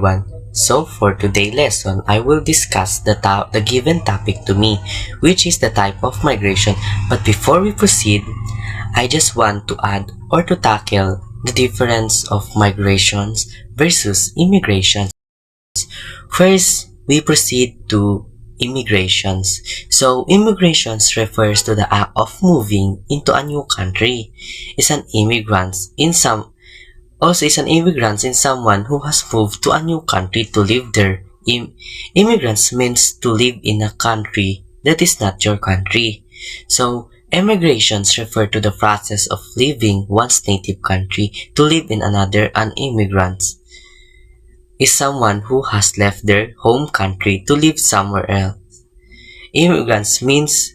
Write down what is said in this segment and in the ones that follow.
everyone. So for today's lesson, I will discuss the given topic to me, which is the type of migration. But before we proceed, I just want to add or to tackle the difference of migrations versus immigrations. First, we proceed to immigrations. So immigrations refers to the act of moving into a new country. Is an immigrant in someone who has moved to a new country to live there. Immigrants means to live in a country that is not your country. So emigrations refer to the process of leaving one's native country to live in another. An immigrant is someone who has left their home country to live somewhere else. Immigrants means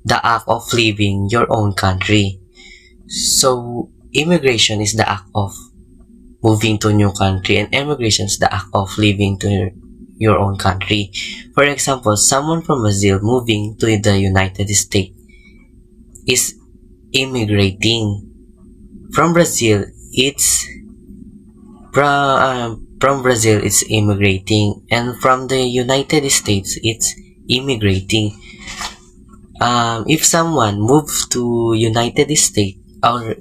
the act of leaving your own country. So immigration is the act of moving to a new country, and immigration is the act of leaving to your own country. For example, someone from Brazil moving to the United States is immigrating. From Brazil, it's immigrating, and from the United States, it's immigrating. If someone moves to United States, or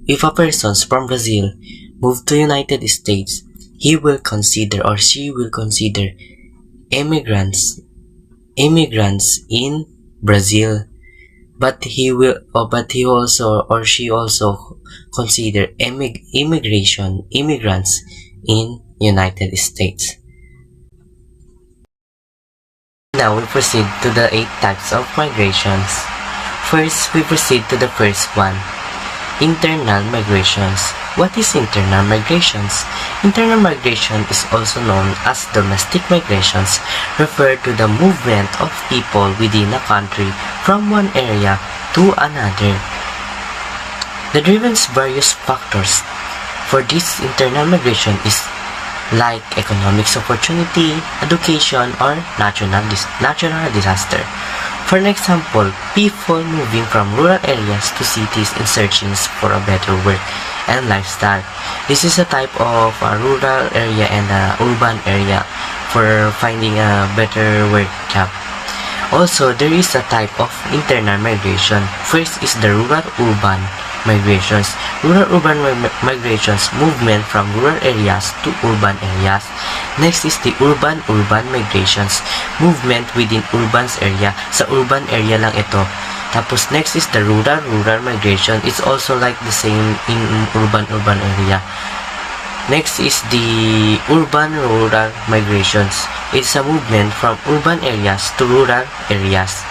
if a person's from Brazil move to United States, he will consider or she will consider immigrants in Brazil, but he also or she also consider immigrants in United States. Now we proceed to the 8 types of migrations. First, we proceed to the first one, internal migrations. What is internal migrations? Internal migration is also known as domestic migrations, refer to the movement of people within a country from one area to another. The drives various factors for this internal migration is like economic opportunity, education, or natural disaster. For an example, people moving from rural areas to cities in searching for a better work and lifestyle. This is a type of a rural area and a urban area for finding a better work job. Also, there is a type of internal migration. First is the rural-urban migrations. Rural-urban migrations, movement from rural areas to urban areas. Next is the urban-urban migrations, movement within urban area. Sa urban area lang ito. Tapos next is the rural migration. It's also like the same in urban area. Next is the urban-rural migrations. It's a movement from urban areas to rural areas.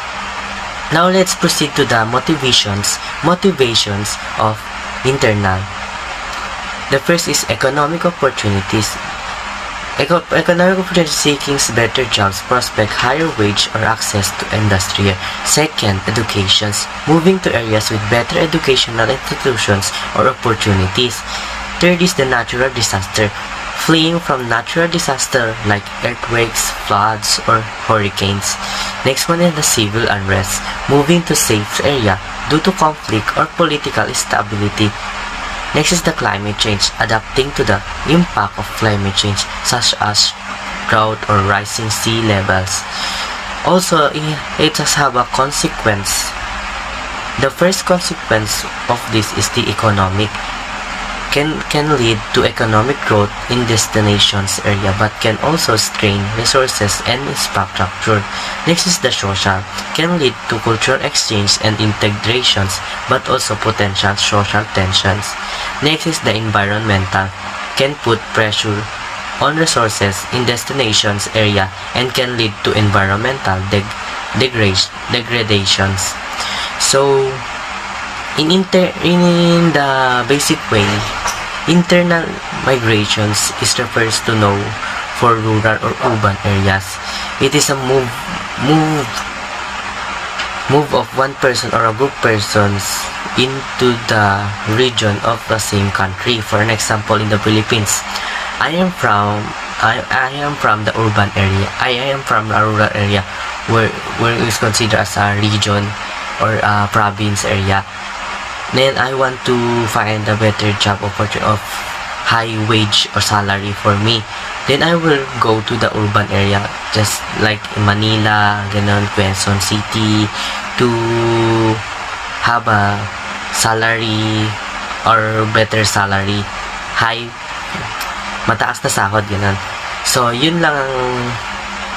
Now let's proceed to the motivations of internal. The first is economic opportunities. Economic opportunities seeking better jobs, prospect, higher wage, or access to industry. Second, educations, moving to areas with better educational institutions or opportunities. Third is the natural disaster, fleeing from natural disaster like earthquakes, floods, or hurricanes. Next one is the civil unrest, moving to safe area due to conflict or political instability. Next is the climate change, adapting to the impact of climate change such as drought or rising sea levels. Also, it has have a consequence. The first consequence of this is the economic. Can lead to economic growth in destinations area, but can also strain resources and infrastructure. Next is the social, can lead to cultural exchange and integrations, but also potential social tensions. Next is the environmental, can put pressure on resources in destinations area and can lead to environmental degradations. So in the basic way, internal migrations is refers to know for rural or urban areas. It is a move of one person or a group persons into the region of the same country. For an example, in the Philippines, I am from the urban area. I am from a rural area where is considered as a region or a province area. Then I want to find a better job opportunity of high wage or salary for me. Then I will go to the urban area, just like in Manila, ganon, Quezon City, to have a salary or better salary, high, mataas na sahod, ganon. So, yun lang ang,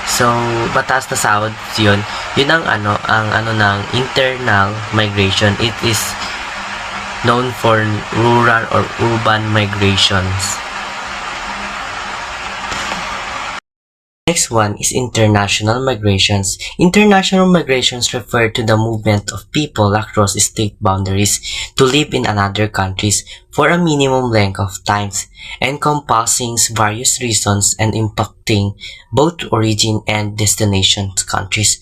so, mataas na sahod, yun ang ng internal migration. It is known for rural or urban migrations. Next one is international migrations. International migrations refer to the movement of people across state boundaries to live in another countries for a minimum length of times, encompassing various reasons and impacting both origin and destination countries.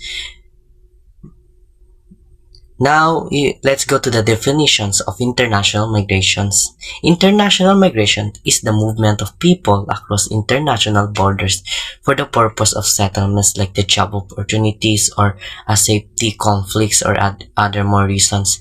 Now, let's go to the definitions of international migrations. International migration is the movement of people across international borders for the purpose of settlements like the job opportunities or a safety conflicts or other more reasons.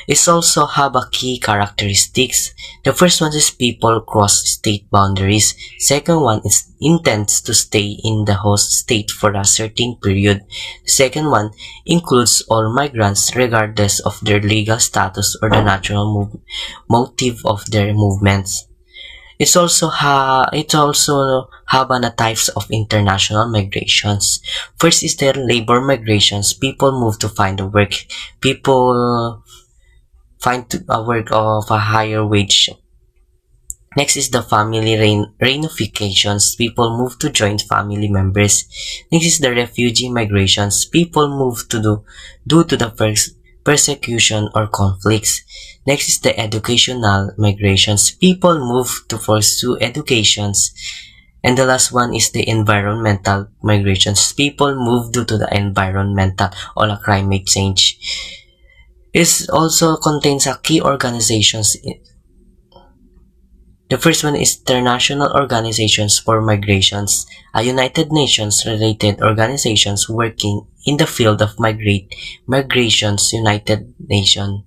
It also have a key characteristics. The first one is people cross state boundaries. Second one is intends to stay in the host state for a certain period. The second one includes all migrants regardless of their legal status or the natural motive of their movements. It also have types of international migrations. First is the labor migrations. People move to find a work. People find a work of a higher wage. Next is the family reunifications. People move to join family members. Next is the refugee migrations. People move due to the persecution or conflicts. Next is the educational migrations. People move to pursue educations. And the last one is the environmental migrations. People move due to the environmental or climate change. It also contains a key organizations. The first one is International Organizations for Migrations, a United Nations related organizations working in the field of migrations. United Nations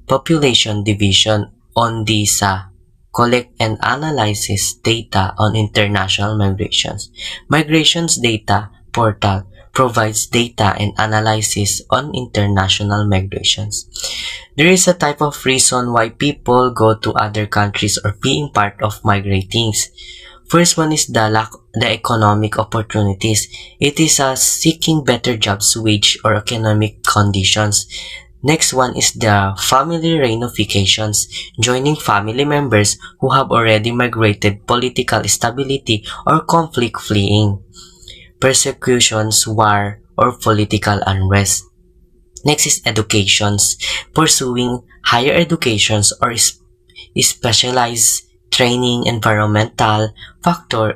Population Division on DISA collect and analyzes data on international migrations. Migrations Data Portal provides data and analysis on international migrations. There is a type of reason why people go to other countries or being part of migrating. First one is the economic opportunities. It is seeking better jobs, wage, or economic conditions. Next one is the family reunifications, joining family members who have already migrated, political stability, or conflict fleeing, persecutions, war, or political unrest. Next is educations, pursuing higher educations or specialized training, environmental factors,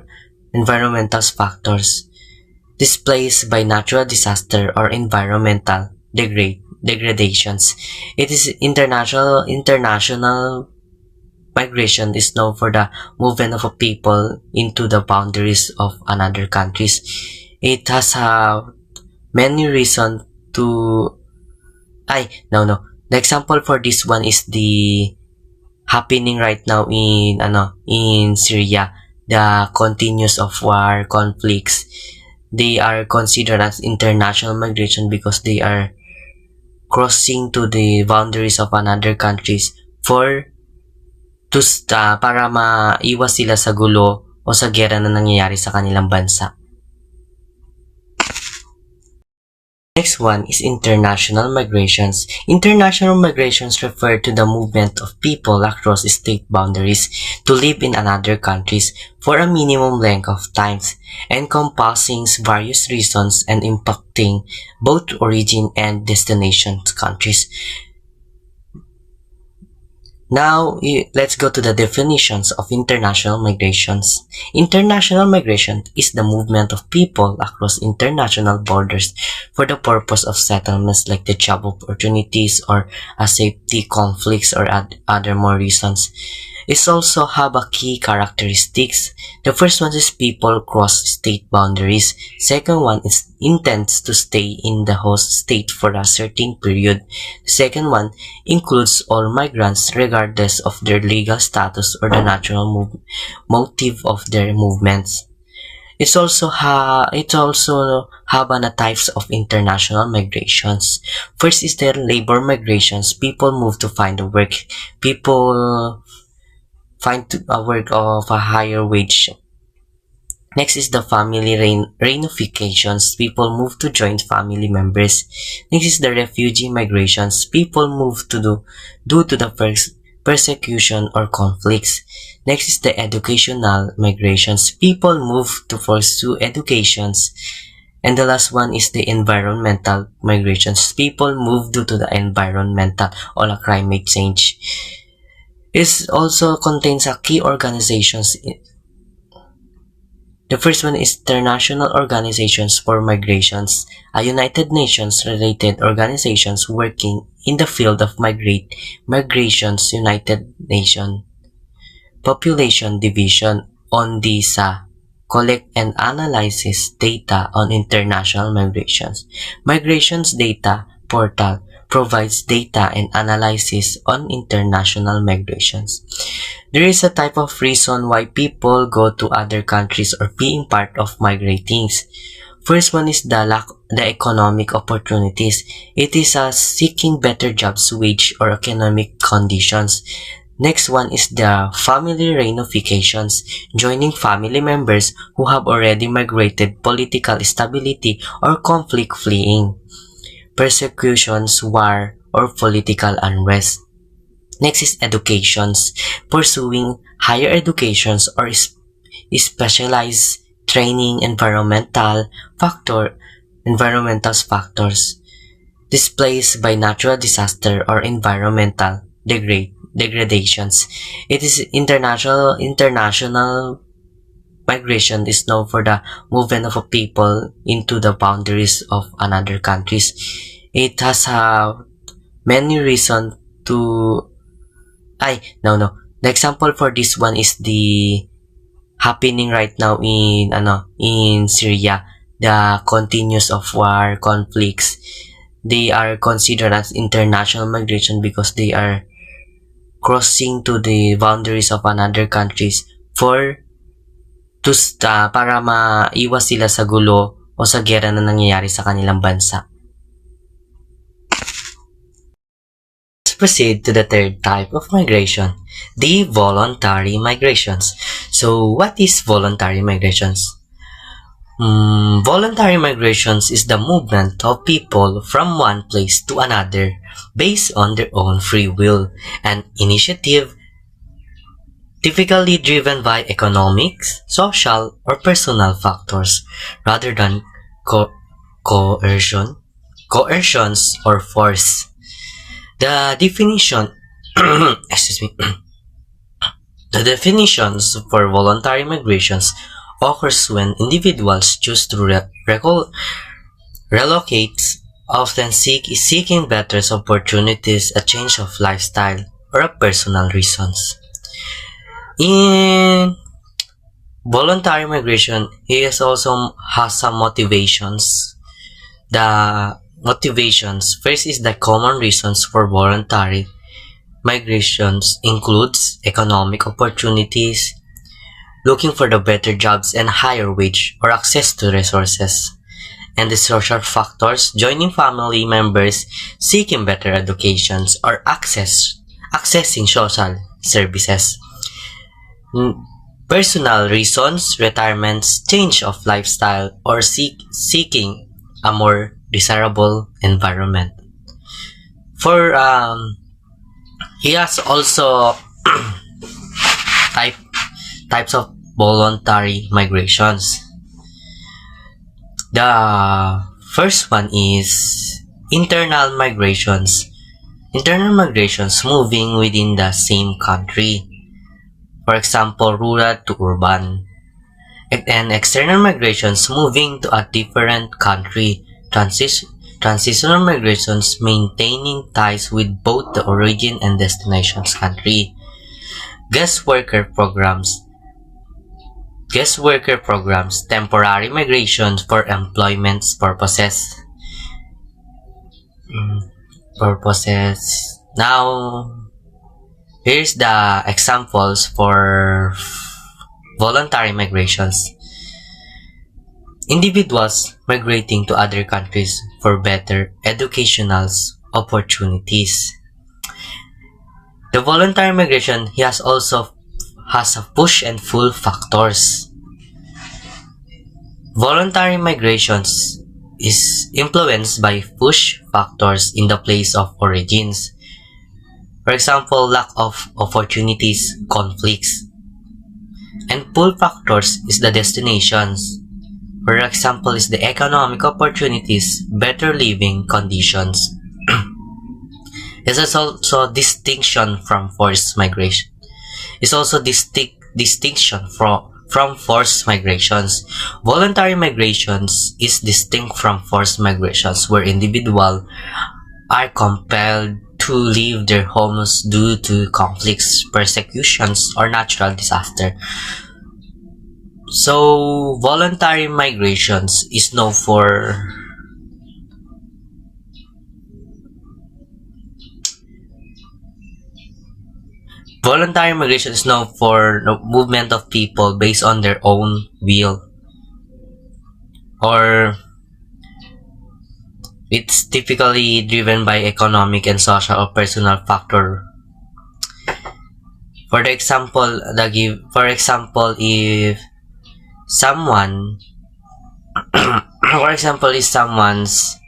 displaced by natural disaster or environmental degradations. It is international migration is known for the movement of a people into the boundaries of another countries. It has many reasons to The example for this one is the happening right now in Syria, the continuous of war, conflicts. They are considered as international migration because they are crossing to the boundaries of another countries para maiwas sila sa gulo o sa giyera na nangyayari sa kanilang bansa. Next one is international migrations. International migrations refer to the movement of people across state boundaries to live in another countries for a minimum length of times, encompassing various reasons and impacting both origin and destination countries. Now, let's go to the definitions of international migrations. International migration is the movement of people across international borders for the purpose of settlements like the job opportunities or a safety conflicts or other more reasons. It also have a key characteristics. The first one is people cross state boundaries. Second one is intends to stay in the host state for a certain period. The second one includes all migrants regardless of their legal status or the natural motive of their movements. It also have types of international migrations. First is the labor migrations. People move to find a work. People find a work of a higher wage. Next is the family reunifications. People move to join family members. Next is the refugee migrations. People move due to the persecution or conflicts. Next is the educational migrations. People move to pursue educations. And the last one is the environmental migrations. People move due to the environmental or climate change. It also contains a key organizations. The first one is International Organizations for Migrations, a United Nations related organizations working in the field of migrations. United Nations Population Division UNDISA collect and analyzes data on international migrations. Migrations Data Portal provides data and analysis on international migrations. There is a type of reason why people go to other countries or being part of migrating. First one is the economic opportunities. It is seeking better jobs, wage, or economic conditions. Next one is the family reunifications, joining family members who have already migrated, political stability, or conflict fleeing, persecutions, war, or political unrest. Next is educations, pursuing higher educations or specialized training, environmental factors, displaced by natural disaster or environmental degradations. It is international migration is known for the movement of people into the boundaries of another countries. It has many reasons to the example for this one is the happening right now in Syria, the continuous of war conflicts. They are considered as international migration because they are crossing to the boundaries of another countries para maiwas sila sa gulo o sa gera na nangyayari sa kanilang bansa. Let's proceed to the third type of migration, the voluntary migrations. So, what is voluntary migrations? Voluntary migrations is the movement of people from one place to another based on their own free will and initiative, typically driven by economics, social, or personal factors rather than coercions, or force. The definition The definitions for voluntary migrations occurs when individuals choose to relocate, often seeking better opportunities, a change of lifestyle, or personal reasons. In voluntary migration, it also has some motivations. The motivations, first is the common reasons for voluntary migrations includes economic opportunities, looking for the better jobs and higher wage or access to resources, and the social factors, joining family members, seeking better educations, or accessing social services. Personal reasons, retirements, change of lifestyle, or seeking a more desirable environment. For he has also types of voluntary migrations. The first one is internal migrations. Internal migrations, moving within the same country. For example, rural to urban. And external migrations, moving to a different country. Transitional migrations, maintaining ties with both the origin and destination's country. guest worker programs, temporary migration for employment purposes. Now, here's the examples for voluntary migrations. Individuals migrating to other countries for better educational opportunities. The voluntary migration has a push and pull factors. Voluntary migrations is influenced by push factors in the place of origins. For example, lack of opportunities, conflicts. And pull factors is the destinations. For example, is the economic opportunities, better living conditions. It is also distinction from forced migration. It's also distinction from forced migrations. Voluntary migrations is distinct from forced migrations, where individuals are compelled to leave their homes due to conflicts, persecutions, or natural disaster. So, voluntary migrations is known for the movement of people based on their own will, or it's typically driven by economic and social or personal factor. For example, if someone if someone's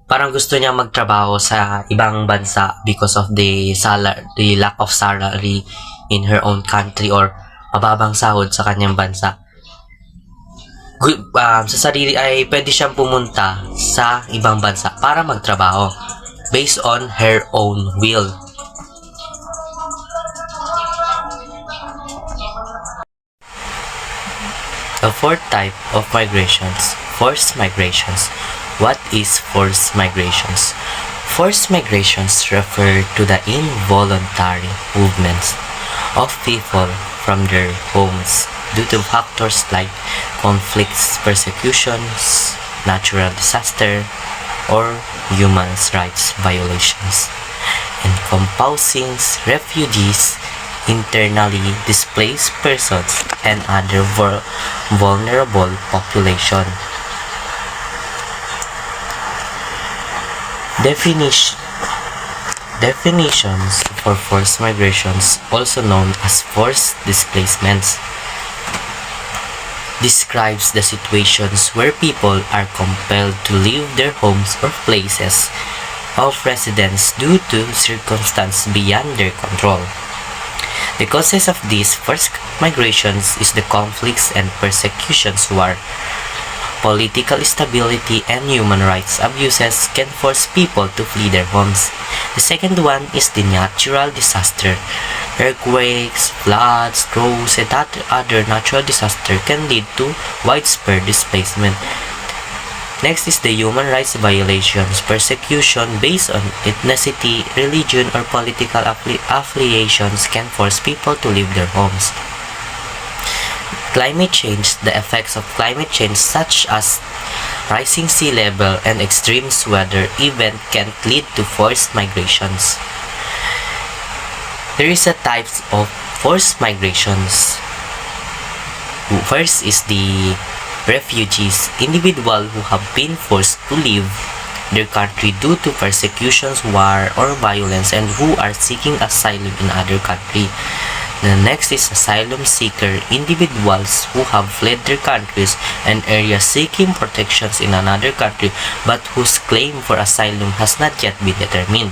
parang gusto niya magtrabaho sa ibang bansa because of the lack of salary in her own country, or mababang sahod sa kanyang bansa. Sa sarili ay pwede siyang pumunta sa ibang bansa para magtrabaho based on her own will. The fourth type of migrations, forced migrations. What is forced migrations? Forced migrations refer to the involuntary movements of people from their homes due to factors like conflicts, persecutions, natural disaster, or human rights violations, encompassing refugees, internally displaced persons, and other vulnerable population. Definitions for forced migrations, also known as forced displacements, describes the situations where people are compelled to leave their homes or places of residence due to circumstances beyond their control. The causes of these forced migrations is the conflicts and persecutions, war, political instability, and human rights abuses can force people to flee their homes. The second one is the natural disaster. Earthquakes, floods, droughts, and other natural disasters can lead to widespread displacement. Next is the human rights violations. Persecution based on ethnicity, religion, or political affiliations can force people to leave their homes. Climate change. The effects of climate change, such as rising sea level and extreme weather events, can lead to forced migrations. There is a types of forced migrations. First is the refugees, individuals who have been forced to leave their country due to persecutions, war, or violence, and who are seeking asylum in other country. The next is asylum seeker, individuals who have fled their countries and areas seeking protections in another country but whose claim for asylum has not yet been determined.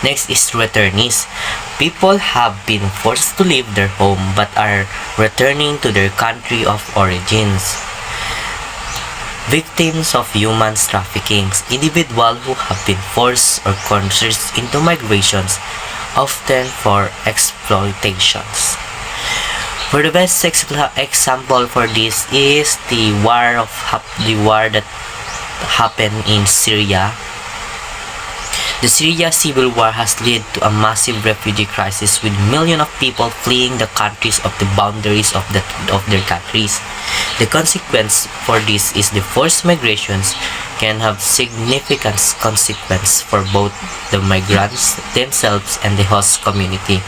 Next is returnees. People have been forced to leave their home but are returning to their country of origins. Victims of human trafficking, individuals who have been forced or coerced into migrations, often for exploitations. For the best example for this is the war that happened in Syria. The Syria civil war has led to a massive refugee crisis with millions of people fleeing the countries of the boundaries of their countries. The consequence for this is the forced migrations can have significant consequences for both the migrants themselves and the host community,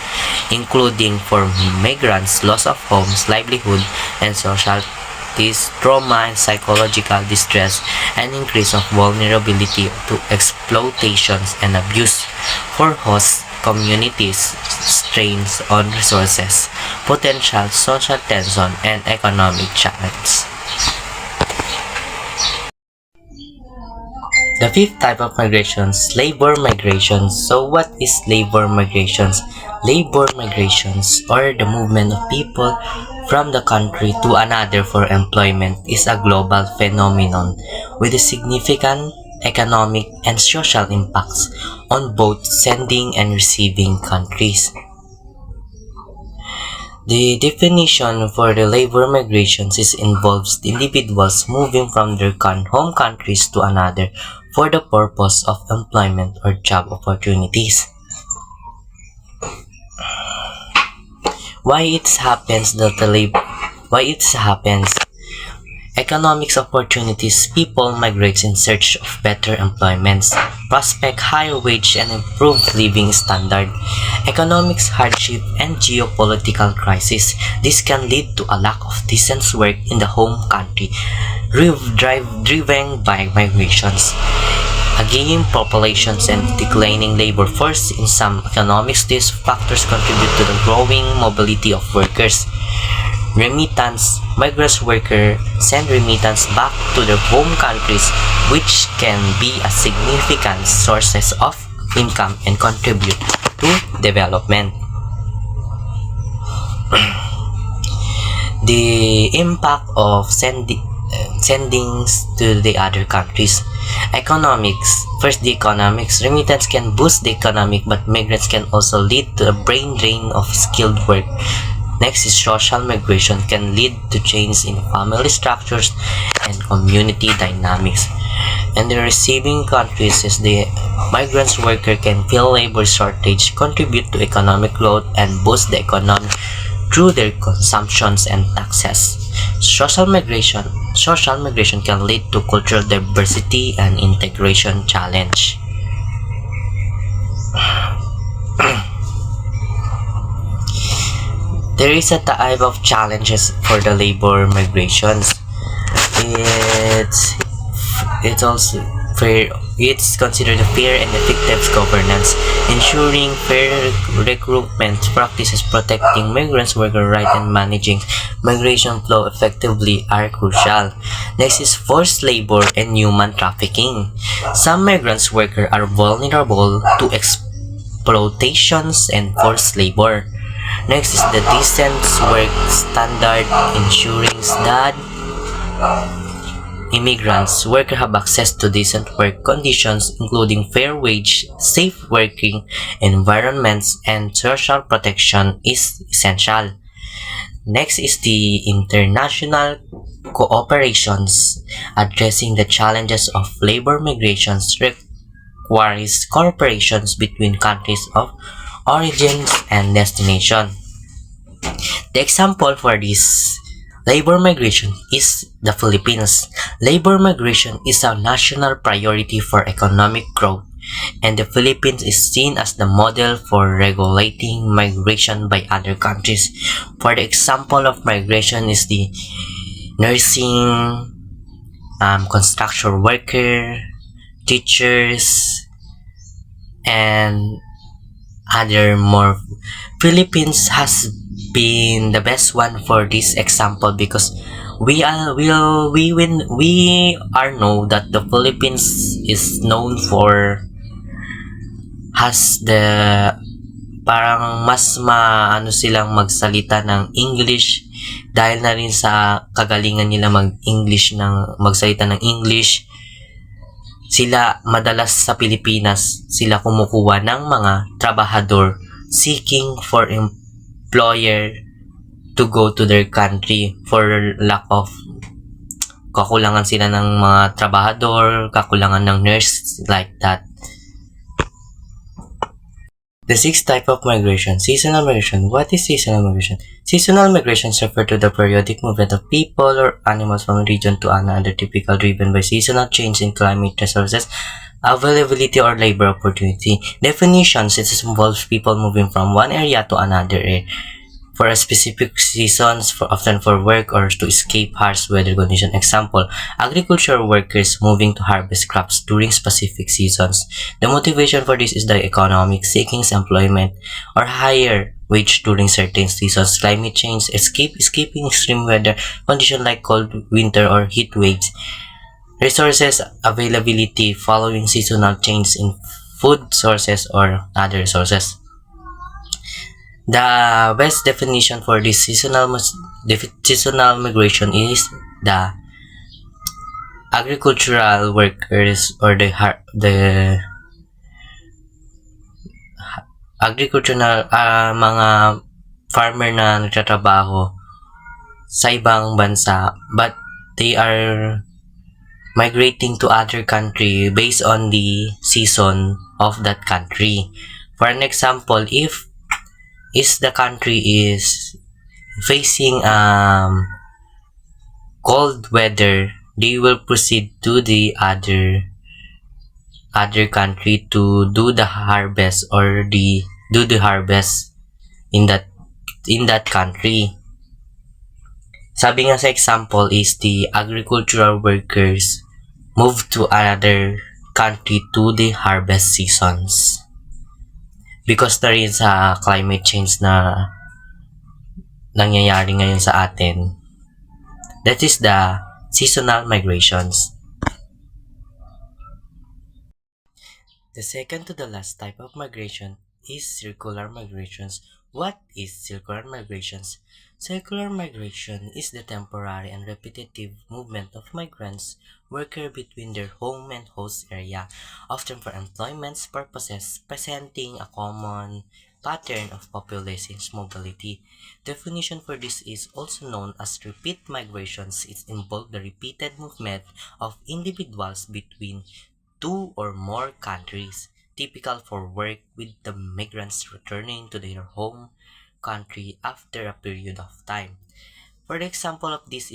including for migrants loss of homes, livelihood, and social trauma and psychological distress, and increase of vulnerability to exploitations and abuse for host communities, strains on resources, potential social tension, and economic challenge. The fifth type of migrations, labor migrations. So what is labor migrations? Labor migrations, or the movement of people from the country to another for employment, is a global phenomenon with a significant economic and social impacts on both sending and receiving countries. The definition for the labor migrations involves individuals moving from their home countries to another for the purpose of employment or job opportunities. Why it happens? Economics opportunities. People migrate in search of better employments, prospect higher wage and improved living standard. Economics hardship and geopolitical crisis. This can lead to a lack of decent work in the home country, driven by migrations. Aging populations and declining labor force. In some economics, these factors contribute to the growing mobility of workers. Remittance. Migrant workers send remittance back to their home countries, which can be a significant sources of income and contribute to development. The impact of sendings to the other countries. Economics. First, the economics. Remittance can boost the economic, but migrants can also lead to a brain drain of skilled work. Next is social migration can lead to change in family structures and community dynamics. And the receiving countries is the migrants worker can fill labor shortage, contribute to economic growth, and boost the economy through their consumptions and taxes. Social migration can lead to cultural diversity and integration challenge. There is a type of challenges for the labor migrations. It's also fair. It's considered a fair and effective governance, ensuring fair recruitment practices, protecting migrants' worker rights, and managing migration flow effectively are crucial. Next is forced labor and human trafficking. Some migrants' workers are vulnerable to exploitations and forced labor. Next is the decent work standard, ensuring that immigrants workers have access to decent work conditions, including fair wage, safe working environments, and social protection is essential. Next is the international cooperations. Addressing the challenges of labor migrations requires cooperations between countries of origins and destination. The example for this labor migration is the Philippines. Labor migration is a national priority for economic growth, and the Philippines is seen as the model for regulating migration by other countries. For the example of migration is the nursing, construction worker, teachers, and other more. Philippines has been the best one for this example because we are know that the Philippines is known for has the parang mas maano silang magsalita ng English dahil na rin sa kagalingan nila magsalita ng English. Sila madalas sa Pilipinas sila kumukuha ng mga trabahador seeking for employer to go to their country for lack of kakulangan sila ng mga trabahador, kakulangan ng nurse, like that. The sixth type of migration, seasonal migration. What is seasonal migration? Seasonal migrations refer to the periodic movement of people or animals from a region to another, typically driven by seasonal change in climate resources, availability, or labor opportunity. Definitions: it involves people moving from one area to another area for a specific seasons, often for work or to escape harsh weather conditions. Example, agricultural workers moving to harvest crops during specific seasons. The motivation for this is the economic, seeking employment or higher wage during certain seasons. Climate change, escaping extreme weather conditions like cold winter or heat waves. Resources availability following seasonal change in food sources or other resources. The best definition for this seasonal migration is the agricultural workers or the agricultural mga farmer na nagtatrabaho sa ibang bansa, but they are migrating to other country based on the season of that country. For an example, if the country is facing cold weather, they will proceed to the other country to do the harvest or do the harvest in that country. Sabi nga sa example is the agricultural workers move to another country to the harvest seasons. Because na rin sa climate change na nangyayari ngayon sa atin, that is the seasonal migrations. The second to the last type of migration is circular migrations. What is circular migrations? Circular migration is the temporary and repetitive movement of migrants workers between their home and host area, often for employment purposes, presenting a common pattern of population mobility. Definition for this is also known as repeat migrations. It involves the repeated movement of individuals between two or more countries, typical for work, with the migrants returning to their home country after a period of time. For the example of this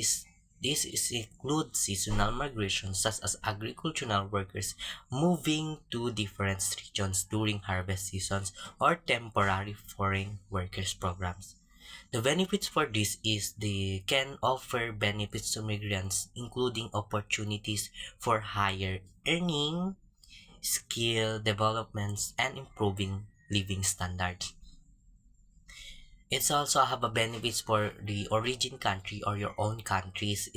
includes seasonal migration, such as agricultural workers moving to different regions during harvest seasons or temporary foreign workers programs. The benefits for this is they can offer benefits to migrants, including opportunities for higher earning, skill developments, and improving living standards. It's also have a benefits for the origin country or your own countries.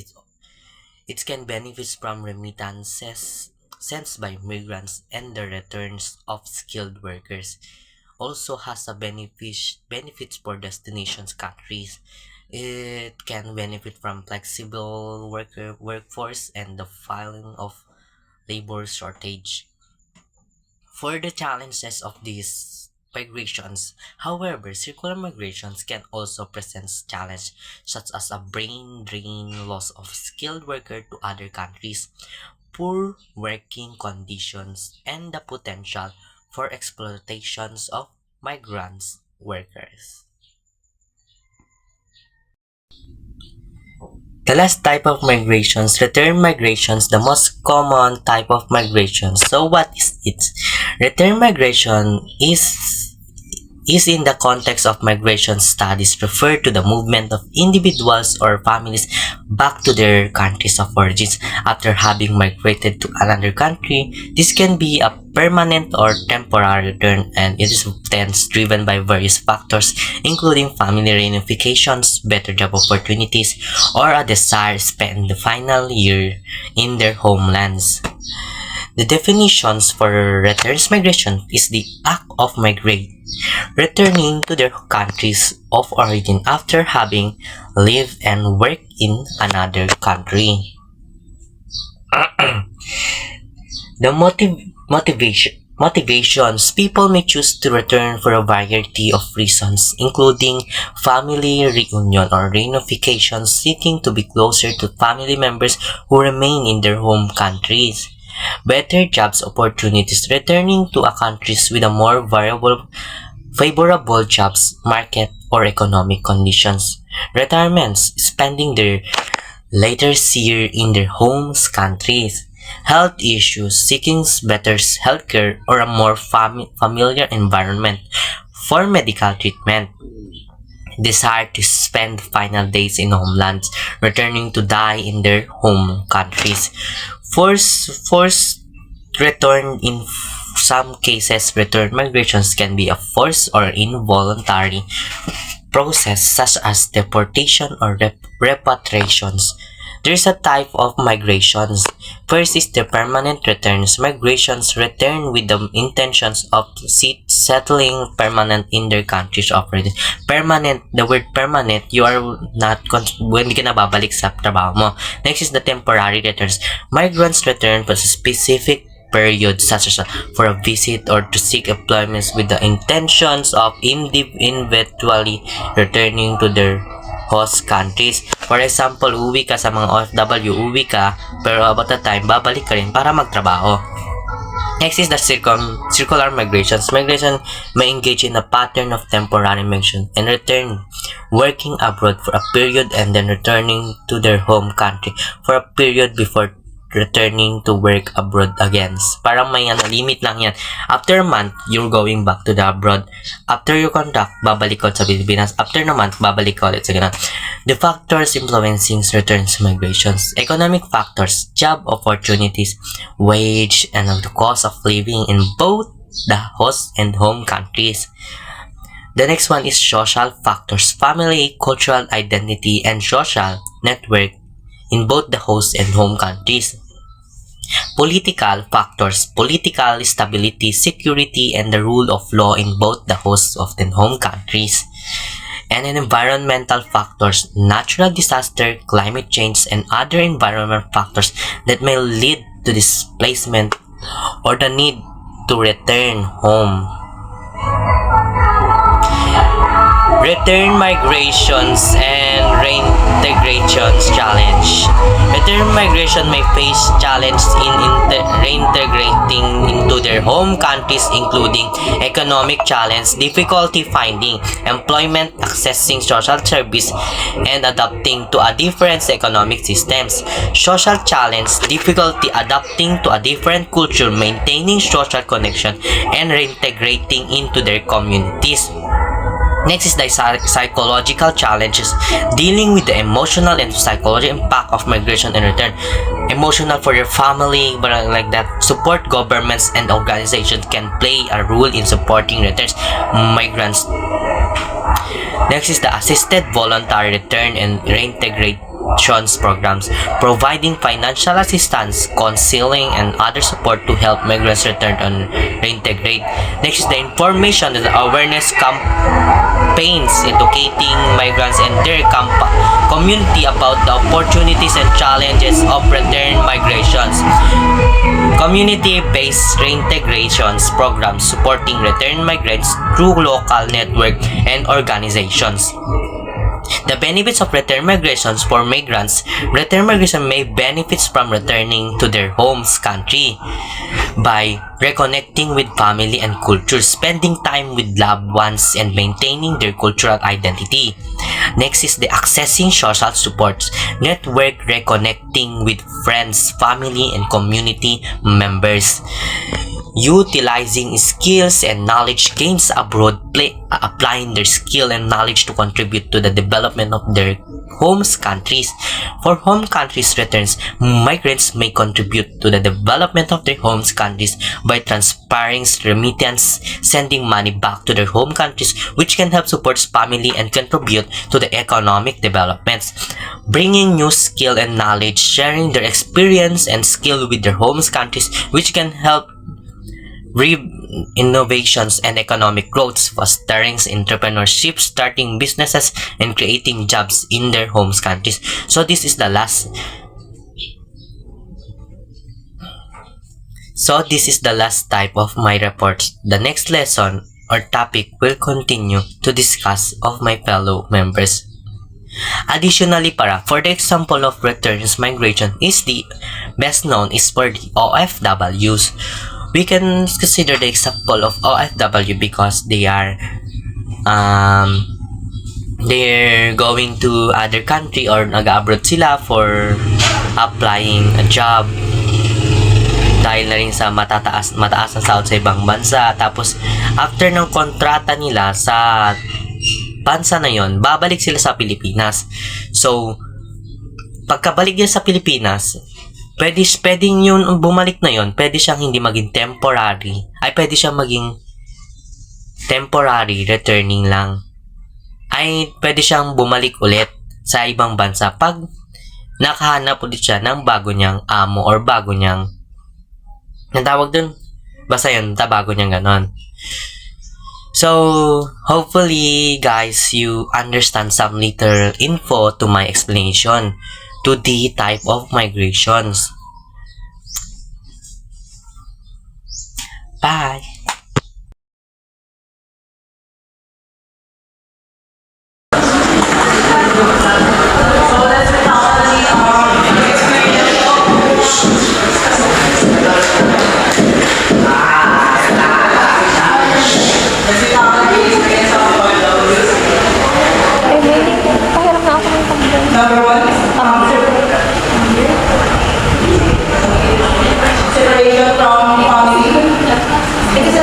It can benefits from remittances sent by migrants and the returns of skilled workers. Also has a benefits for destinations countries. It can benefit from flexible workforce and the filing of labor shortage. For the challenges of these migrations, however, circular migrations can also present challenges such as a brain drain, loss of skilled worker to other countries, poor working conditions, and the potential for exploitations of migrants workers. The last type of migrations, return migrations, the most common type of migration. So what is it? Return migration is in the context of migration studies refer to the movement of individuals or families back to their countries of origins after having migrated to another country. This can be a permanent or temporary return, and it is often driven by various factors including family reunifications, better job opportunities, or a desire to spend the final year in their homelands. The definitions for returns migration is the act of returning to their countries of origin after having lived and worked in another country. The motivations people may choose to return for a variety of reasons, including family reunion or reunification, seeking to be closer to family members who remain in their home countries. better jobs opportunities, returning to a countries with a more favorable jobs market or economic conditions, retirements, spending their later year in their homes countries, health issues, seeking better healthcare or a more familiar environment for medical treatment, desire to spend final days in homelands, returning to die in their home countries, forced return in some cases. Return migrations can be a forced or involuntary process such as deportation or repatriations. There is a type of migrations. First is the permanent returns. Migrations return with the intentions of settling permanent in their countries of origin. Permanent, the word permanent, you are not, hindi ka na babalik sa trabaho mo. Next is the temporary returns. Migrants return for a specific period such as for a visit or to seek employment with the intentions of eventually returning to their host countries. For example, uwi ka sa mga OFW, uwi ka, pero about the time, babalik ka rin para magtrabaho. Next is the circular migrations. Migration may engage in a pattern of temporary migration and return, working abroad for a period and then returning to their home country for a period before returning to work abroad again. Parang may limit lang yan. After a month, you're going back to the abroad. After your contract, babalik ka sa Pilipinas. After a month, babalik ka ulit sa ganun. The factors influencing returns migrations. Economic factors, job opportunities, wage, and the cost of living in both the host and home countries. The next one is social factors, family, cultural identity, and social network in both the host and home countries. Political factors, political stability, security, and the rule of law in both the host and home countries. And in environmental factors, natural disaster, climate change, and other environmental factors that may lead to displacement or the need to return home. Return migrations and reintegrations challenge. Return migration may face challenges in reintegrating into their home countries, including economic challenge, difficulty finding employment, accessing social service, and adapting to a different economic systems. Social challenge, difficulty adapting to a different culture, maintaining social connection, and reintegrating into their communities. Next is the psychological challenges, dealing with the emotional and psychological impact of migration and return. Emotional for your family, but like that. Support governments and organizations can play a role in supporting returns migrants. Next is the assisted voluntary return and reintegration programs, providing financial assistance, counseling, and other support to help migrants return and reintegrate. Next is the information and the awareness campaigns, educating migrants and their community about the opportunities and challenges of return migrations. Community-based reintegrations programs supporting return migrants through local network and organizations. The benefits of return migrations for migrants. Return migration may benefit from returning to their home's country by reconnecting with family and culture, spending time with loved ones, and maintaining their cultural identity. Next is the accessing social supports, network reconnecting with friends, family, and community members. Utilizing skills and knowledge gains abroad, applying their skill and knowledge to contribute to the development of their home countries. For home countries returns, migrants may contribute to the development of their home countries by transferring remittance, sending money back to their home countries, which can help support family and contribute to the economic developments. Bringing new skill and knowledge, sharing their experience and skill with their home countries, which can help innovations and economic growth, fostering entrepreneurship, starting businesses, and creating jobs in their home countries. So this is the last type of my report. The next lesson or topic will continue to discuss of my fellow members. Additionally, for the example of returns migration is the best known is for the OFWs. We can consider the example of OFW because they're going to other country or nag-abroad sila for applying a job dahil na rin sa mataas na sahod sa ibang bansa. Tapos after ng kontrata nila sa bansa na yon, babalik sila sa Pilipinas. So pagkabalik niya sa Pilipinas, pwedeng yun bumalik na yon, pwede siyang hindi maging temporary, pwede siyang maging temporary returning lang, pwede siyang bumalik ulit sa ibang bansa pag nakahanap ulit siya ng bago niyang amo or bago niyang natawag dun, basta yun, bago niyang ganon. So hopefully guys, you understand some little info to my explanation to the type of migrations. Bye. Pahiram na ako ng tumbler. Number one, separation from family. Kasi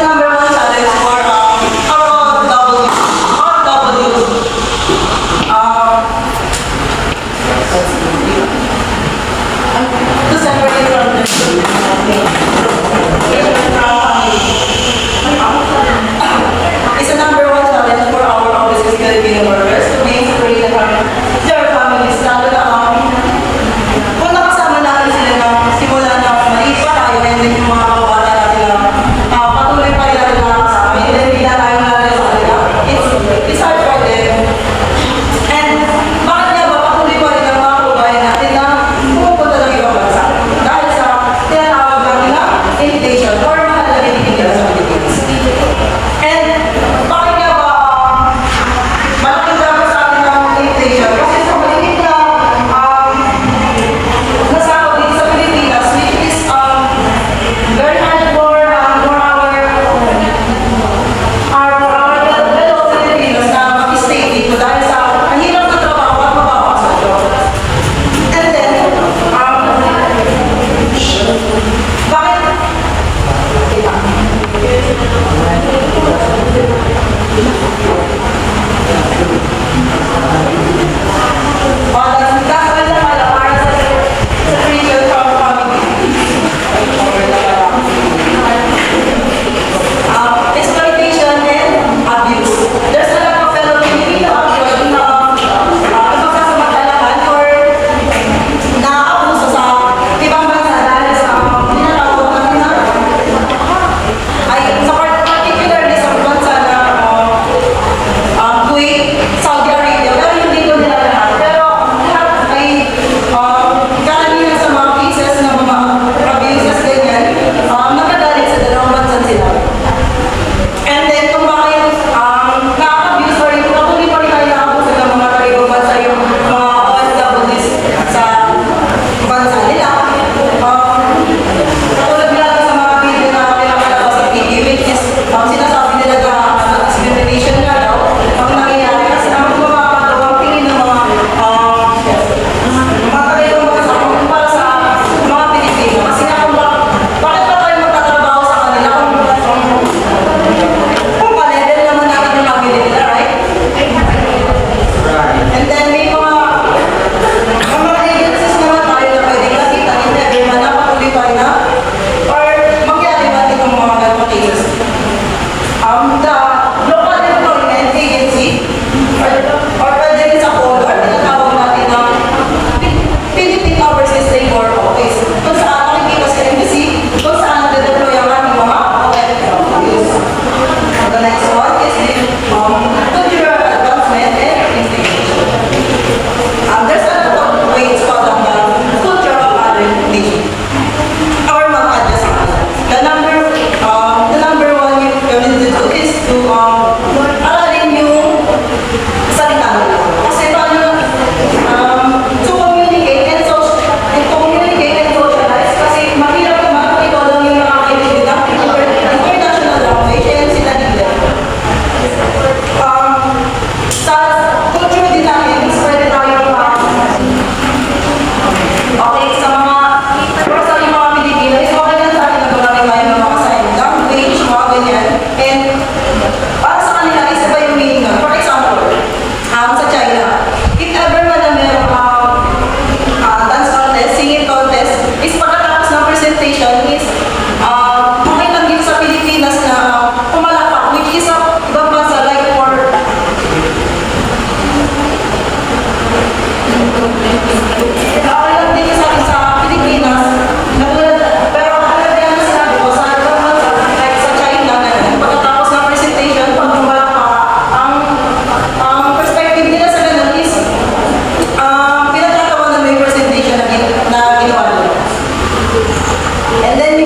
And then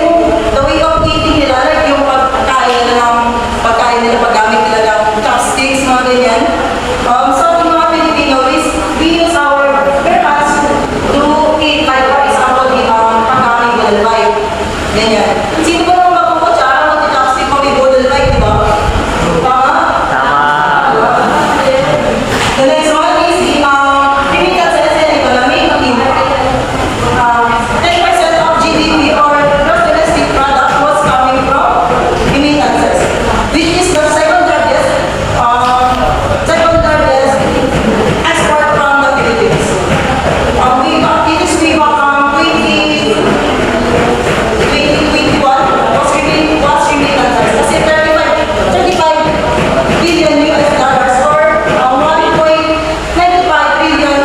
the way of eating nila, like yung pagkain nila, paggamit nila ng chopsticks, mga ganyan. Sa ating mga Pilipino is, we use our bare hands to eat, like for example, the pagkain budol bite. Ganyan. Sino ba naman magkukutsara, mag-chopstick, mag-budol bite, di ba? Tama? The next one is the chemical sensitive economy. 10% of GDP or gross domestic product was coming from remittances, which is the second largest export from the Philippines. It is way back 2021 was remittances. Kasi 35 billion US dollars or 1.95 billion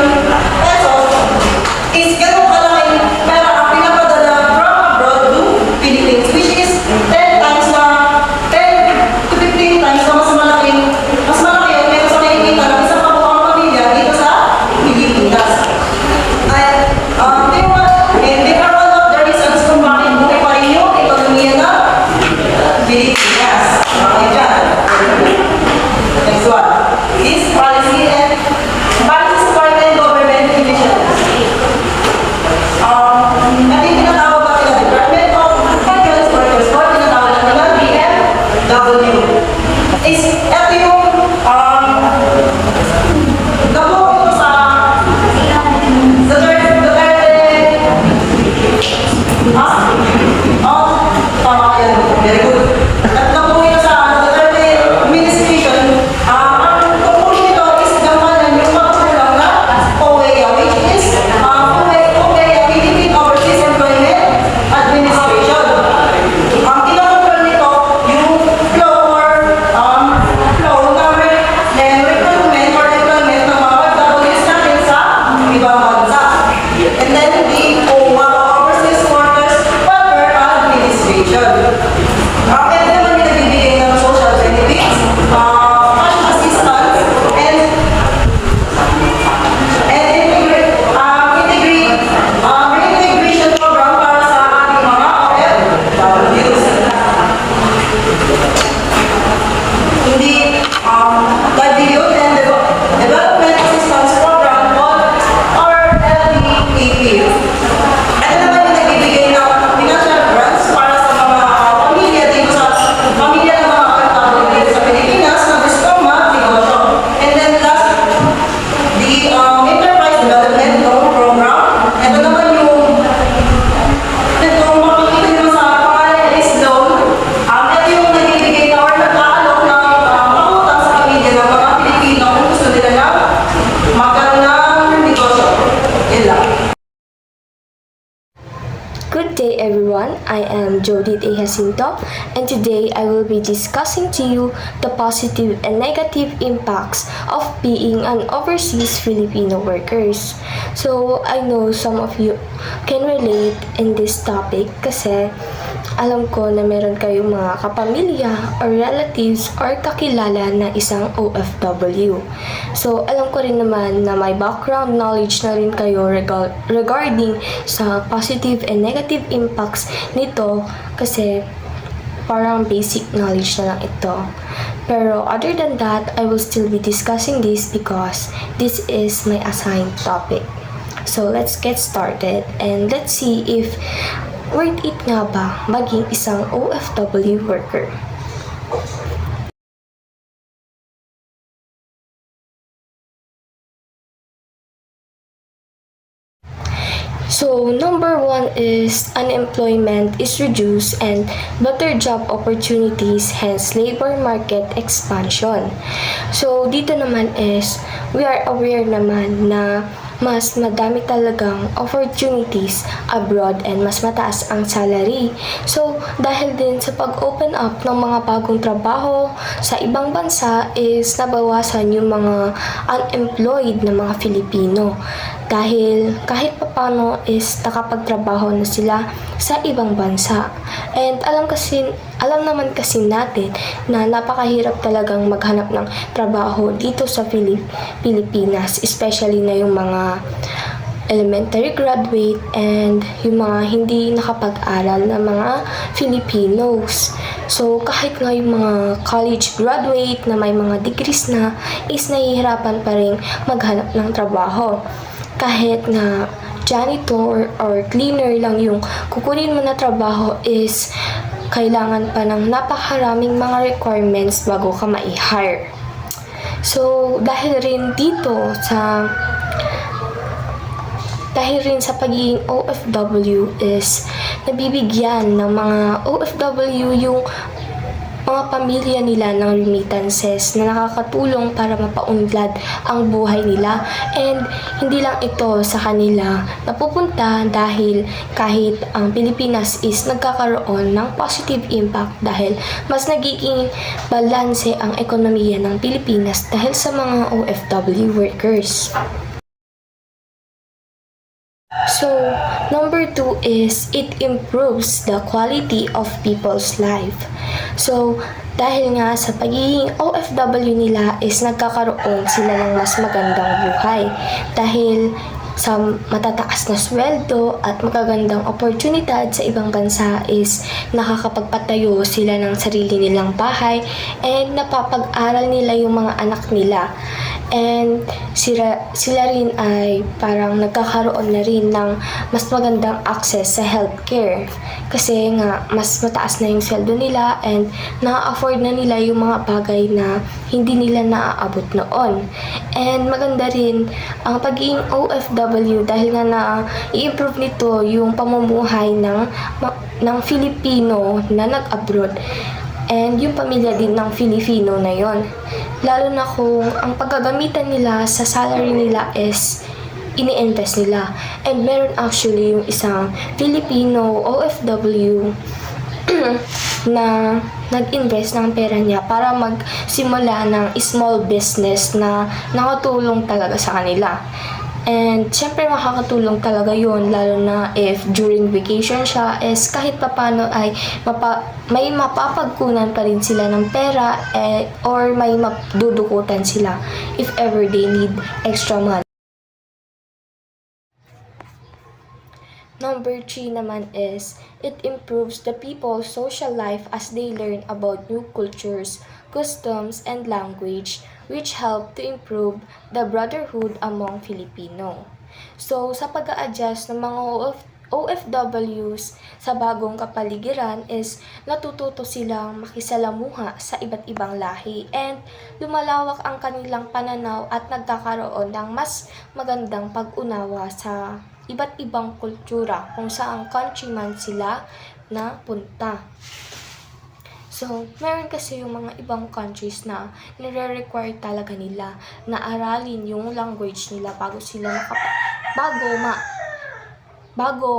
pesos is ganun kalaking pera ang pinapadala from abroad to Philippines, which is 10 to 15 times na mas malaki yun kaysa sa nakikita ng isang kabuang pamilya dito sa Pilipinas. At there are one of the reasons kung bakit buhay pa rin yung ekonomiya ng Pilipinas. Okay dyan. Next one. This policy support and government initiatives. Natin tinatawag ba sila Department of Migrant Workers or tinatawag lang nila DMW. Ito yung gabok ito sa Duterte. Tama yan. Very good. At gabok ito sa Duterte administration. Ang tungkol nito is gampanan yung pagkulang na OEA, which is OEA, Philippine Overseas Employment Administration. Ang kinakontrol nito yung flow ng recruitment or employment ng mga OFWs natin sa ibang bansa. And then the OWA, Overseas Workers Welfare Administration. Ito naman yung nagbibigay ng social benefits, cash assistance, and reintegration program para sa ating mga OFWs. Hindi livelihood and development assistance program or LDAP. Ito naman yung nagbibigay ng financial grants para sa mga pamilya dito sa pamilya ng mga OFW dito sa Pilipinas na gusto mag-negosyo. And then last, the enterprise development loan program. Ito naman yung makikita nyo sa pangalan is loan. Ito yung nagbibigay na or nag-aalok ng pangutang sa pamilya ng mga Pilipino kung gusto nila na magkaroon ng negosyo. Yun lang. Good day everyone, I am Jodith A. Jacinto and today I will be discussing to you the positive and negative impacts of being an overseas Filipino workers. So I know some of you can relate in this topic kasi alam ko na meron kayong mga kapamilya or relatives or kakilala na isang OFW. So alam ko rin naman na may background knowledge na rin kayo regarding sa positive and negative impacts nito kasi parang basic knowledge na lang ito. Pero other than that, I will still be discussing this because this is my assigned topic. So let's get started and let's see if worth it nga ba maging isang OFW worker. So, number one is unemployment is reduced and better job opportunities, hence labor market expansion. So, dito naman is we are aware naman na mas madami talagang opportunities abroad and mas mataas ang salary. So, dahil din sa pag-open up ng mga bagong trabaho sa ibang bansa is nabawasan yung mga unemployed na mga Filipino. Dahil kahit papano is nakapagtrabaho na sila sa ibang bansa. And alam naman kasi natin na napakahirap talagang maghanap ng trabaho dito sa Pilipinas, especially na yung mga elementary graduate and yung mga hindi nakapag-aral na mga Filipinos. So, kahit nga yung mga college graduate na may mga degrees na is nahihirapan pa rin maghanap ng trabaho. Kahit nga janitor or cleaner lang yung kukunin mo na trabaho is kailangan pa ng napakaraming mga requirements bago ka ma-hire. So, dahil rin sa pagiging OFW is nabibigyan ng mga OFW yung mga pamilya nila ng remittances na nakakatulong para mapaunlad ang buhay nila. And hindi lang ito sa kanila napupunta dahil kahit ang Pilipinas is nagkakaroon ng positive impact dahil mas nagiging balanse ang ekonomiya ng Pilipinas dahil sa mga OFW workers. So, number 2 is it improves the quality of people's life. So, dahil nga sa pagiging OFW nila is nagkakaroon sila ng mas magandang buhay. Dahil sa matataas na sweldo at magagandang oportunidad sa ibang bansa is nakakapagpatayo sila ng sarili nilang bahay and napapag-aral nila yung mga anak nila. And sila rin ay parang nagkakaroon na rin ng mas magandang access sa healthcare. Kasi nga, mas mataas na yung sweldo nila and na-afford na nila yung mga bagay na hindi nila naaabot noon. And maganda rin ang pagiging OFW dahil nga na-i-improve nito yung pamumuhay ng Filipino na nag-abroad. And yung pamilya din ng Filipino na yon. Lalo na kung ang paggagamitan nila sa salary nila is ini-invest nila. And meron actually yung isang Filipino OFW na nag-invest ng pera niya para magsimula ng small business na nakatulong talaga sa kanila. And syempre makakatulong talaga yun, lalo na if during vacation siya is kahit papano ay may mapapagkunan pa rin sila ng pera or may madudukutan sila if ever they need extra money. Number 3 naman is, it improves the people's social life as they learn about new cultures, customs, and language, which help to improve the brotherhood among Filipino. So, sa pag-a-adjust ng mga OFWs sa bagong kapaligiran is natututo silang makisalamuha sa iba't ibang lahi and lumalawak ang kanilang pananaw at nagkakaroon ng mas magandang pag-unawa sa iba't ibang kultura kung saang country man sila na punta. So, meron kasi yung mga ibang countries na nire-require talaga nila na aralin yung language nila bago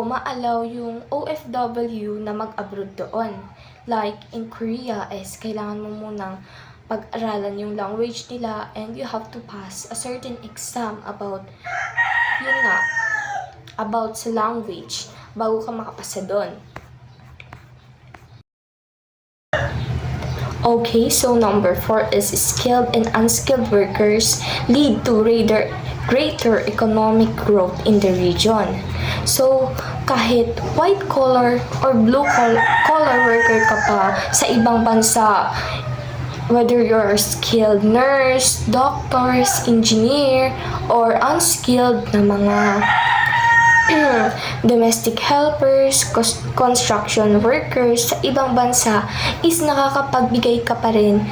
ma-allow yung OFW na mag-abroad doon. Like, in Korea is kailangan mo munang pag-aralan yung language nila and you have to pass a certain exam about sa language bago ka makapasa doon. Okay, so number 4 is skilled and unskilled workers lead to greater economic growth in the region. So, kahit white collar or blue collar worker ka pa sa ibang bansa, whether you're a skilled nurse, doctors, engineer, or unskilled na mga domestic helpers, construction workers sa ibang bansa is nakakapagbigay ka pa rin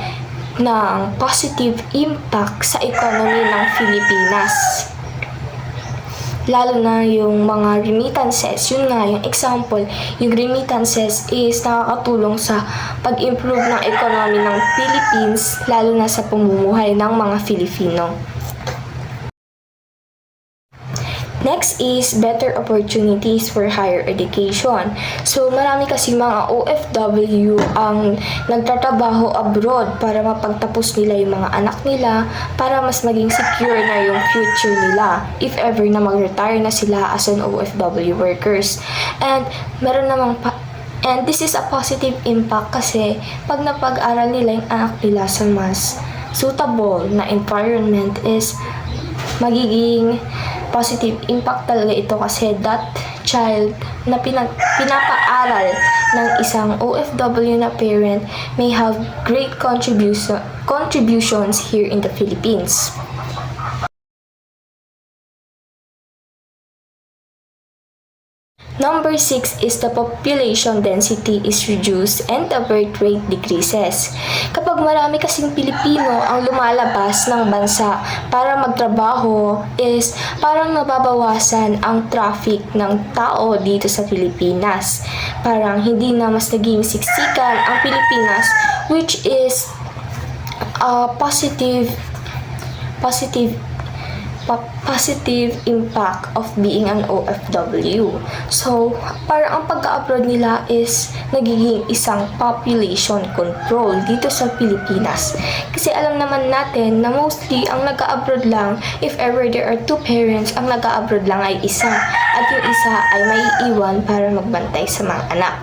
ng positive impact sa economy ng Pilipinas. Lalo na yung mga remittances, yun nga yung example, yung remittances is nakakatulong sa pag-improve ng economy ng Philippines, lalo na sa pamumuhay ng mga Filipino. Next is better opportunities for higher education. So, marami kasi mga OFW ang nagtatrabaho abroad para mapagtapos nila yung mga anak nila para mas maging secure na yung future nila if ever na mag-retire na sila as an OFW workers. And this is a positive impact kasi pag napag-aral nila yung anak nila sa mas suitable na environment is magiging positive impact talaga ito kasi that child na pinapaaral ng isang OFW na parent may have great contributions here in the Philippines. Number 6 is the population density is reduced and the birth rate decreases. Kapag marami kasing Pilipino ang lumalabas ng bansa para magtrabaho is parang nababawasan ang traffic ng tao dito sa Pilipinas. Parang hindi na mas naging siksikan ang Pilipinas, which is a positive impact of being an OFW. So, parang ang pag-abroad nila is nagiging isang population control dito sa Pilipinas. Kasi alam naman natin na mostly ang nag-abroad lang, if ever there are two parents, ang nag-abroad lang ay isa. At yung isa ay may iwan para magbantay sa mga anak.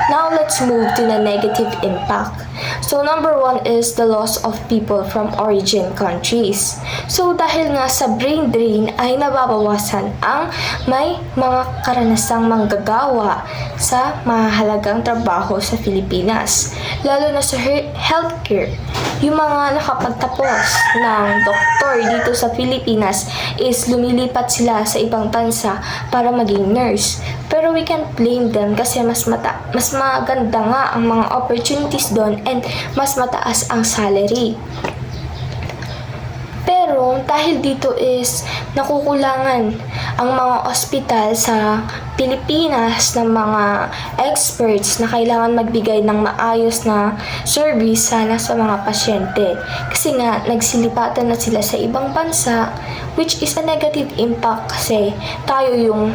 Now, let's move to the negative impact. So, number 1 is the loss of people from origin countries. So, dahil nga sa brain drain ay nababawasan ang may mga karanasang manggagawa sa mahalagang trabaho sa Pilipinas. Lalo na sa healthcare. Yung mga nakapagtapos ng doktor dito sa Pilipinas is lumilipat sila sa ibang bansa para maging nurse. Pero we can't blame them kasi mas maganda nga ang mga opportunities doon and mas mataas ang salary. Pero dahil dito is nakukulangan ang mga ospital sa Pilipinas ng mga experts na kailangan magbigay ng maayos na service sana sa mga pasyente. Kasi nga, nagsilipatan na sila sa ibang bansa, which is a negative impact kasi tayo yung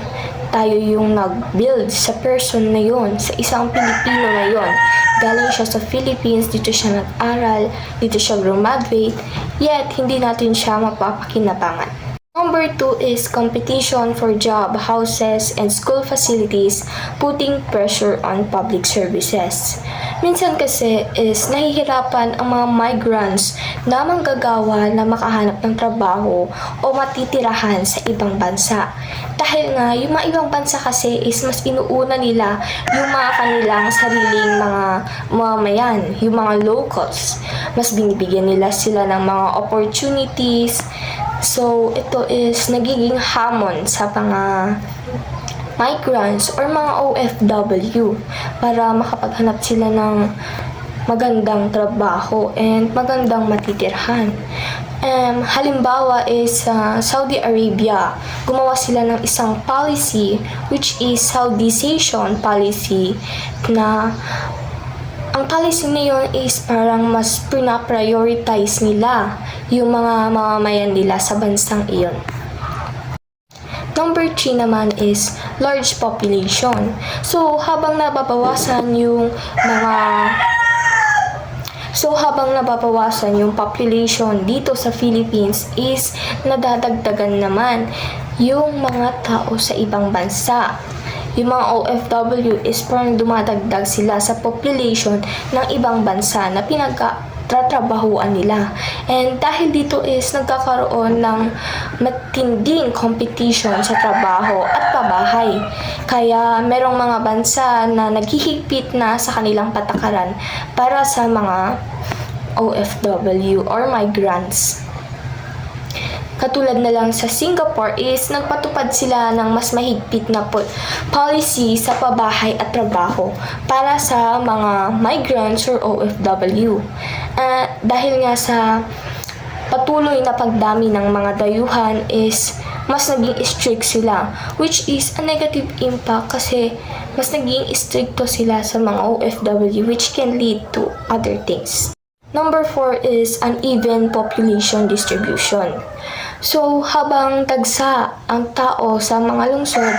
nag-build sa person na yon, sa isang Pilipino na yon. Galing siya sa Philippines, dito siya nag-aral, dito siya graduate, yet hindi natin siya mapapakinabangan. Number 2 is competition for job, houses, and school facilities putting pressure on public services. Minsan kasi is nahihirapan ang mga migrants na manggagawa na makahanap ng trabaho o matitirahan sa ibang bansa. Dahil nga, yung mga ibang bansa kasi is mas inuuna nila yung mga kanilang sariling mga mamamayan, yung mga locals. Mas binibigyan nila sila ng mga opportunities. So, ito is nagiging hamon sa mga migrants or mga OFW para makapaghanap sila ng magandang trabaho and magandang matitirhan. Halimbawa is Saudi Arabia, gumawa sila ng isang policy which is Saudization policy na ang policy na yun is parang mas pina-prioritize nila yung mga mamamayan nila sa bansang iyon. Number 3 naman is large population. So, habang nababawasan yung population dito sa Philippines is nadadagdagan naman yung mga tao sa ibang bansa. Yung mga OFW is parang dumadagdag sila sa population ng ibang bansa na pinagtatrabahuan nila. And dahil dito is nagkakaroon ng matinding competition sa trabaho at pabahay. Kaya merong mga bansa na naghihigpit na sa kanilang patakaran para sa mga OFW or migrants. Katulad na lang sa Singapore is nagpatupad sila ng mas mahigpit na policy sa pabahay at trabaho para sa mga migrants or OFW. Dahil nga sa patuloy na pagdami ng mga dayuhan is mas naging strict sila, which is a negative impact kasi mas naging stricto sila sa mga OFW, which can lead to other things. Number 4 is uneven population distribution. So, habang dagsa ang tao sa mga lungsod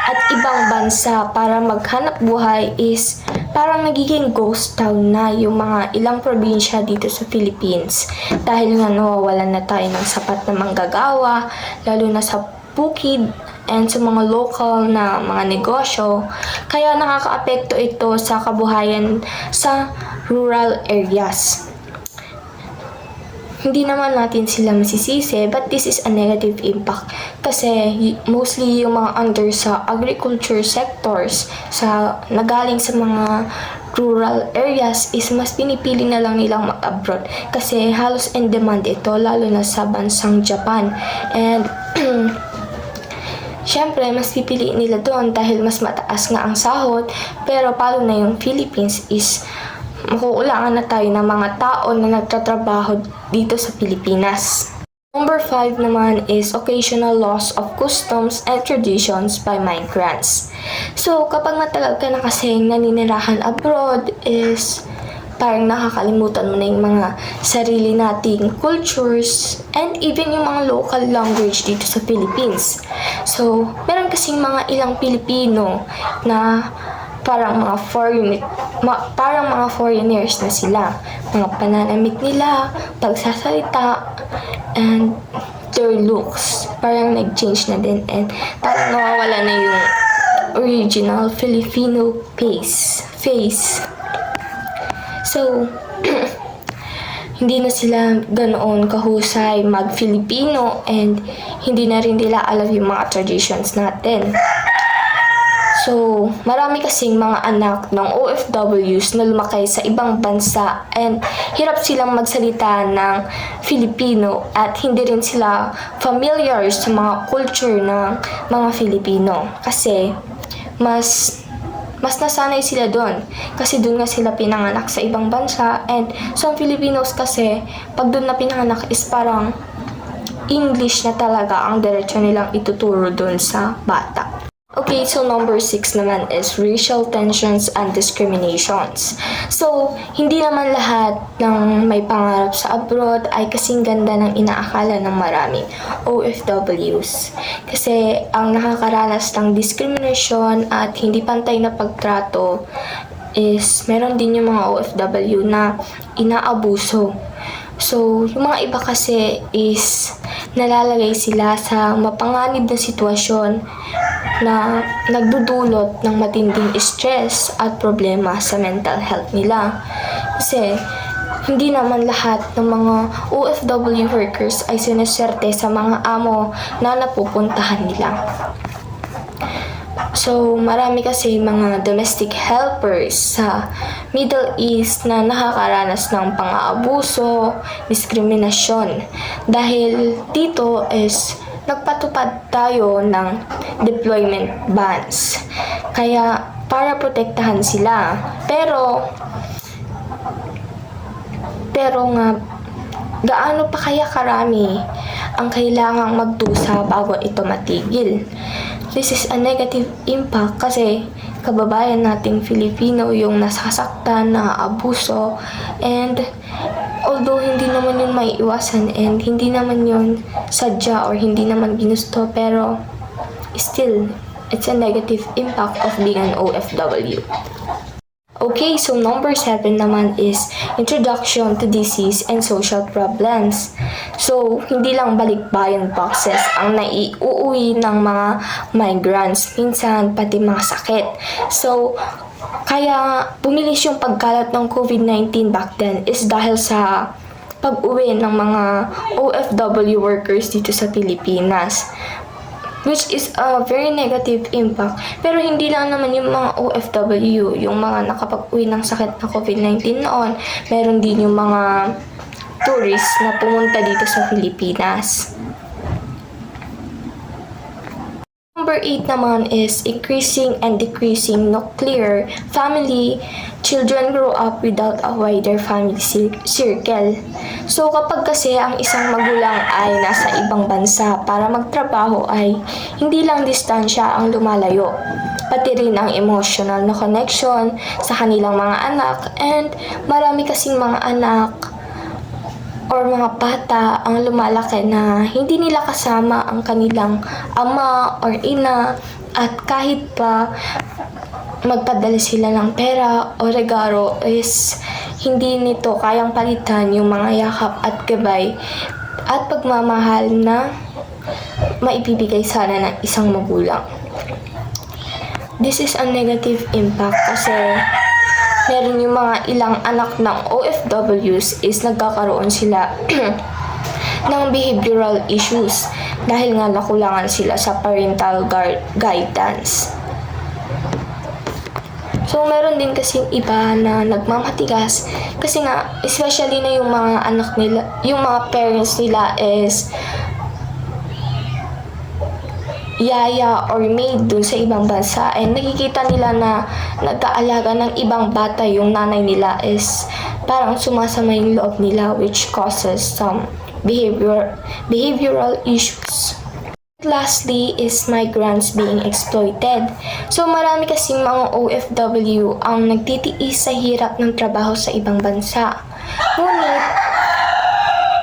at ibang bansa para maghanap buhay is parang nagiging ghost town na yung mga ilang probinsya dito sa Philippines. Dahil nga nawawalan na tayo ng sapat na manggagawa, lalo na sa bukid and sa mga local na mga negosyo. Kaya nakakaapekto ito sa kabuhayan sa rural areas. hindi naman natin sila masisisi, but this is a negative impact kasi mostly yung mga under sa agriculture sectors sa nagaling sa mga rural areas is mas pinipili na lang nilang mag-abroad kasi halos in demand ito lalo na sa bansang Japan. And syempre, mas pipiliin nila doon dahil mas mataas nga ang sahod, pero palo na yung Philippines is makukulangan na tayo ng mga tao na nagtatrabaho dito sa Pilipinas. Number 5 naman is occasional loss of customs and traditions by migrants. So, kapag matagal ka na kasing naninirahan abroad is parang nakakalimutan mo na yung mga sarili nating cultures and even yung mga local language dito sa Philippines. So, meron kasing mga ilang Pilipino na parang mga foreigners na sila. Mga pananamit nila, pagsasalita, and their looks. Parang nag-change na din and parang nawawala na yung original Filipino face. So, hindi na sila ganoon kahusay mag-Filipino and hindi na rin nila alam yung mga traditions natin. So, marami kasing mga anak ng OFWs na lumaki sa ibang bansa and hirap silang magsalita ng Filipino at hindi rin sila familiar sa mga culture ng mga Filipino kasi mas nasanay sila doon kasi doon nga sila pinanganak sa ibang bansa and some Filipinos kasi pag doon na pinanganak is parang English na talaga ang diretso nilang ituturo doon sa bata. Okay, so number 6 naman is racial tensions and discriminations. So, hindi naman lahat ng may pangarap sa abroad ay kasing ganda ng inaakala ng marami OFWs. Kasi ang nakakaranas ng discrimination at hindi pantay na pagtrato is meron din yung mga OFW na inaabuso. So, yung mga iba kasi is nalalagay sila sa mapanganib na sitwasyon na nagdudulot ng matinding stress at problema sa mental health nila. Kasi hindi naman lahat ng mga OFW workers ay sineswerte sa mga amo na napupuntahan nila. So, marami kasi mga domestic helpers sa Middle East na nakakaranas ng pang-aabuso, diskriminasyon. Dahil dito is nagpatupad tayo ng deployment bans. Kaya, para protektahan sila. Pero nga, gaano pa kaya karami ang kailangang magdusa bago ito matigil? This is a negative impact kasi kababayan nating Filipino yung nasasaktan, naabuso, and although hindi naman yun may iwasan and hindi naman yun sadya or hindi naman ginusto, pero still, it's a negative impact of being an OFW. Okay, so number 7 naman is introduction to disease and social problems. So, hindi lang balikbayan boxes ang naiuuwi ng mga migrants, minsan pati mga sakit. So, kaya bumilis yung pagkalat ng COVID-19 back then is dahil sa pag-uwi ng mga OFW workers dito sa Pilipinas, which is a very negative impact. Pero hindi lang naman yung mga OFW, yung mga nakapag-uwi ng sakit na COVID-19 noon, meron din yung mga tourists na pumunta dito sa Pilipinas. Number 8 naman is increasing and decreasing nuclear family. Children grow up without a wider family circle. So kapag kasi ang isang magulang ay nasa ibang bansa para magtrabaho ay hindi lang distansya ang lumalayo, pati rin ang emotional na connection sa kanilang mga anak, and marami kasing mga anak or mga bata ang lumalaki na hindi nila kasama ang kanilang ama or ina, at kahit pa magpadala sila ng pera o regalo is hindi nito kayang palitan yung mga yakap at gabay at pagmamahal na maibibigay sana ng isang magulang. This is a negative impact kasi meron yung mga ilang anak ng OFWs is nagkakaroon sila ng behavioral issues dahil nga nakulangan sila sa parental guidance. So, meron din kasing iba na nagmamatigas kasi nga, especially na yung mga anak nila, yung mga parents nila is yaya or maid dun sa ibang bansa and nakikita nila na nag-aalaga ng ibang bata yung nanay nila is parang sumasama yung loob nila which causes some behavioral issues. Lastly is migrants being exploited. So marami kasing mga OFW ang nagtitiis sa hirap ng trabaho sa ibang bansa. Ngunit,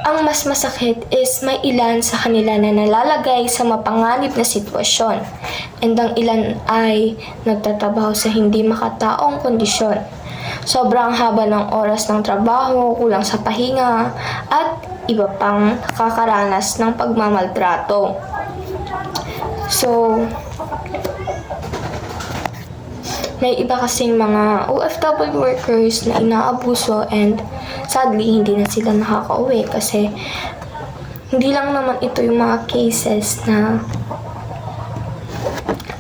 ang mas masakit is may ilan sa kanila na nalalagay sa mapanganib na sitwasyon. And ang ilan ay nagtatrabaho sa hindi makataong kondisyon. Sobrang haba ng oras ng trabaho, kulang sa pahinga, at iba pang nakakaranas ng pagmamaltrato. So, may iba kasing mga OFW workers na inaabuso and sadly hindi na sila nakakauwi kasi hindi lang naman ito yung mga cases na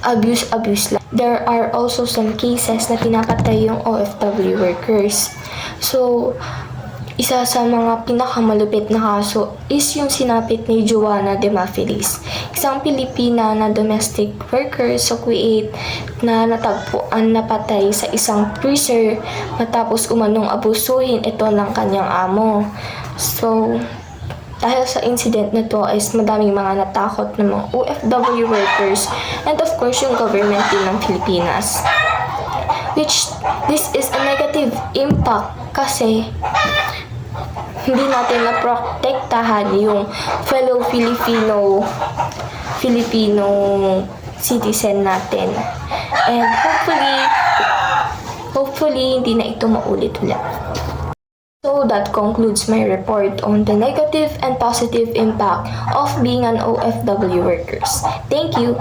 abuse lang. There are also some cases na pinapatay yung OFW workers. So, isa sa mga pinakamalupit na kaso is yung sinapit ni Joanna Demafilis, isang Pilipina na domestic worker sa Kuwait na natagpuan na patay sa isang freezer matapos umanong abusuhin ito ng kanyang amo. So, dahil sa incident na to is madaming mga natakot ng mga OFW workers and of course yung government din ng Pilipinas. Which this is a negative impact kasi hindi natin naprotektahan yung fellow Filipino citizen natin. And hopefully hindi na ito maulit-ulit. So that concludes my report on the negative and positive impact of being an OFW workers. Thank you.